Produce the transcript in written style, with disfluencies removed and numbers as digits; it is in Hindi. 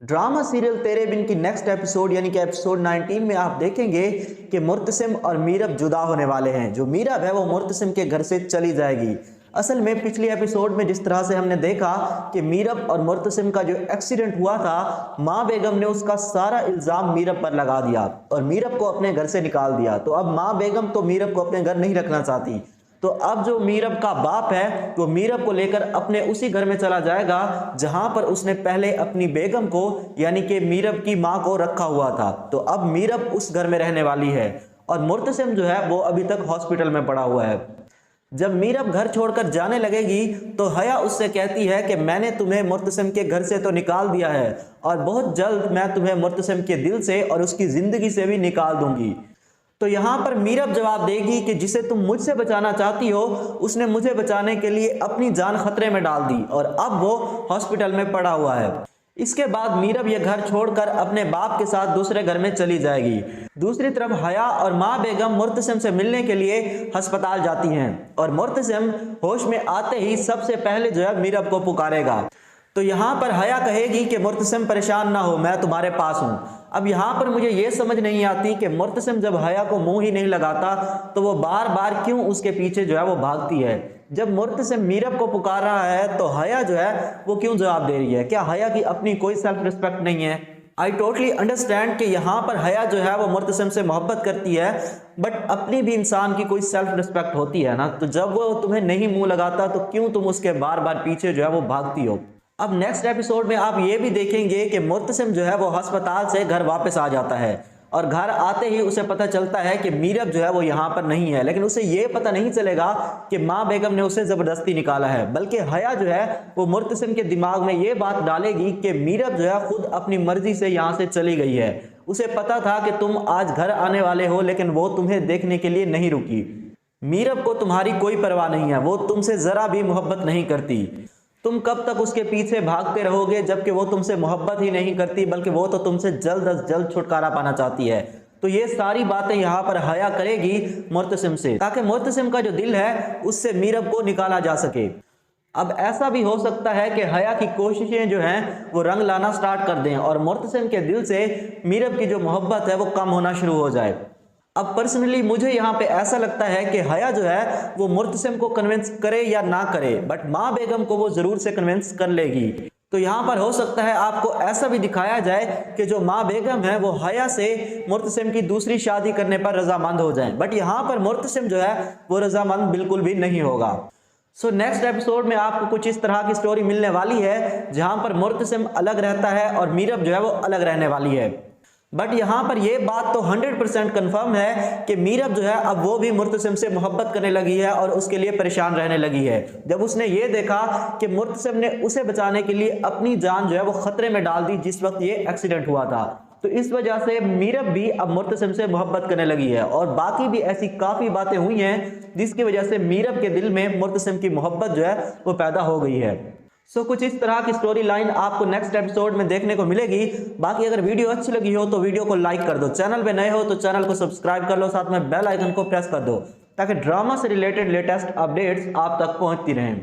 ड्रामा सीरियल तेरे बिन की नेक्स्ट एपिसोड यानी कि एपिसोड 19 में आप देखेंगे कि मुर्तसिम और मीरब जुदा होने वाले हैं। जो मीरब है वो मुर्तसिम के घर से चली जाएगी। असल में पिछली एपिसोड में जिस तरह से हमने देखा कि मीरब और मुर्तसिम का जो एक्सीडेंट हुआ था, माँ बेगम ने उसका सारा इल्ज़ाम मीरब पर लगा दिया और मीरब को अपने घर से निकाल दिया। तो अब माँ बेगम तो मीरब को अपने घर नहीं रखना चाहती। तो अब जो मीरब का बाप है वो मीरब को लेकर अपने उसी घर में चला जाएगा जहां पर उसने पहले अपनी बेगम को यानी कि मीरब की मां को रखा हुआ था। तो अब मीरब उस घर में रहने वाली है और मुर्तसिम जो है वो अभी तक हॉस्पिटल में पड़ा हुआ है। जब मीरब घर छोड़कर जाने लगेगी तो हया उससे कहती है कि मैंने तुम्हें मुर्तसिम के घर से तो निकाल दिया है और बहुत जल्द मैं तुम्हें मुर्तसिम के दिल से और उसकी जिंदगी से भी निकाल दूंगी। तो यहाँ पर मीरब जवाब देगी कि जिसे तुम मुझसे बचाना चाहती हो उसने मुझे बचाने के लिए अपनी जान खतरे में डाल दी और अब वो हॉस्पिटल में पड़ा हुआ है। इसके बाद मीरब ये घर छोड़कर अपने बाप के साथ दूसरे घर में चली जाएगी। दूसरी तरफ हया और माँ बेगम मुर्तसिम से मिलने के लिए अस्पताल जाती हैं और मुर्तसिम होश में आते ही सबसे पहले जो है मीरब को पुकारेगा। तो यहाँ पर हया कहेगी कि मुर्तसिम परेशान ना हो, मैं तुम्हारे पास हूँ। अब यहाँ पर मुझे ये समझ नहीं आती कि मुर्तसिम जब हया को मुंह ही नहीं लगाता तो वो बार बार क्यों उसके पीछे जो है वो भागती है। जब मुर्तसिम मीरब को पुकार रहा है तो हया जो है वो क्यों जवाब दे रही है? क्या हया की अपनी कोई सेल्फ रिस्पेक्ट नहीं है? आई टोटली अंडरस्टैंड कि यहाँ पर हया जो है वो मुर्तसिम से मोहब्बत करती है, बट अपनी भी इंसान की कोई सेल्फ रिस्पेक्ट होती है ना। तो जब वो तुम्हें नहीं मुंह लगाता तो क्यों तुम उसके बार बार पीछे जो है वो भागती हो। अब नेक्स्ट एपिसोड में आप ये भी देखेंगे कि मुर्तसिम जो है वो अस्पताल से घर वापस आ जाता है और घर आते ही उसे पता चलता है कि मीरब जो है वो यहाँ पर नहीं है। लेकिन उसे ये पता नहीं चलेगा कि माँ बेगम ने उसे ज़बरदस्ती निकाला है, बल्कि हया जो है वो मुर्तसिम के दिमाग में ये बात डालेगी कि मीरब जो है खुद अपनी मर्जी से यहाँ से चली गई है। उसे पता था कि तुम आज घर आने वाले हो लेकिन वो तुम्हें देखने के लिए नहीं रुकी। मीरब को तुम्हारी कोई परवाह नहीं है, वो तुमसे ज़रा भी मोहब्बत नहीं करती। तुम कब तक उसके पीछे भागते रहोगे जबकि वो तुमसे मोहब्बत ही नहीं करती, बल्कि वो तो तुमसे जल्द अज जल्द छुटकारा पाना चाहती है। तो ये सारी बातें यहाँ पर हया करेगी मुर्तसिम से ताकि मुर्तसिम का जो दिल है उससे मीरब को निकाला जा सके। अब ऐसा भी हो सकता है कि हया की कोशिशें जो हैं वो रंग लाना स्टार्ट कर दें और मुर्तसिम के दिल से मीरब की जो मोहब्बत है वो कम होना शुरू हो जाए। अब पर्सनली मुझे यहाँ पे ऐसा लगता है कि हया जो है वो मुर्तसिम को कन्विंस करे या ना करे, बट माँ बेगम को वो जरूर से कन्विंस कर लेगी। तो यहाँ पर हो सकता है आपको ऐसा भी दिखाया जाए कि जो माँ बेगम है वो हया से मुर्तसिम की दूसरी शादी करने पर रजामंद हो जाए, बट यहाँ पर मुर्तसिम जो है वो रजामंद बिल्कुल भी नहीं होगा। सो नेक्स्ट एपिसोड में आपको कुछ इस तरह की स्टोरी मिलने वाली है जहाँ पर मुर्तसिम अलग रहता है और मीरब जो है वो अलग रहने वाली है। बट यहाँ पर यह बात तो 100% कन्फर्म है कि मीरब जो है अब वो भी मुर्तसिम से मोहब्बत करने लगी है और उसके लिए परेशान रहने लगी है। जब उसने ये देखा कि मुर्तसिम ने उसे बचाने के लिए अपनी जान जो है वो खतरे में डाल दी जिस वक्त ये एक्सीडेंट हुआ था, तो इस वजह से मीरब भी अब मुर्तसिम से मोहब्बत करने लगी है। और बाकी भी ऐसी काफ़ी बातें हुई हैं जिसकी वजह से मीरब के दिल में मुर्तसिम की मोहब्बत जो है वो पैदा हो गई है। सो कुछ इस तरह की स्टोरी लाइन आपको नेक्स्ट एपिसोड में देखने को मिलेगी। बाकी अगर वीडियो अच्छी लगी हो तो वीडियो को लाइक कर दो, चैनल पे नए हो तो चैनल को सब्सक्राइब कर लो, साथ में बेल आइकन को प्रेस कर दो ताकि ड्रामा से रिलेटेड लेटेस्ट अपडेट्स आप तक पहुंचती रहें।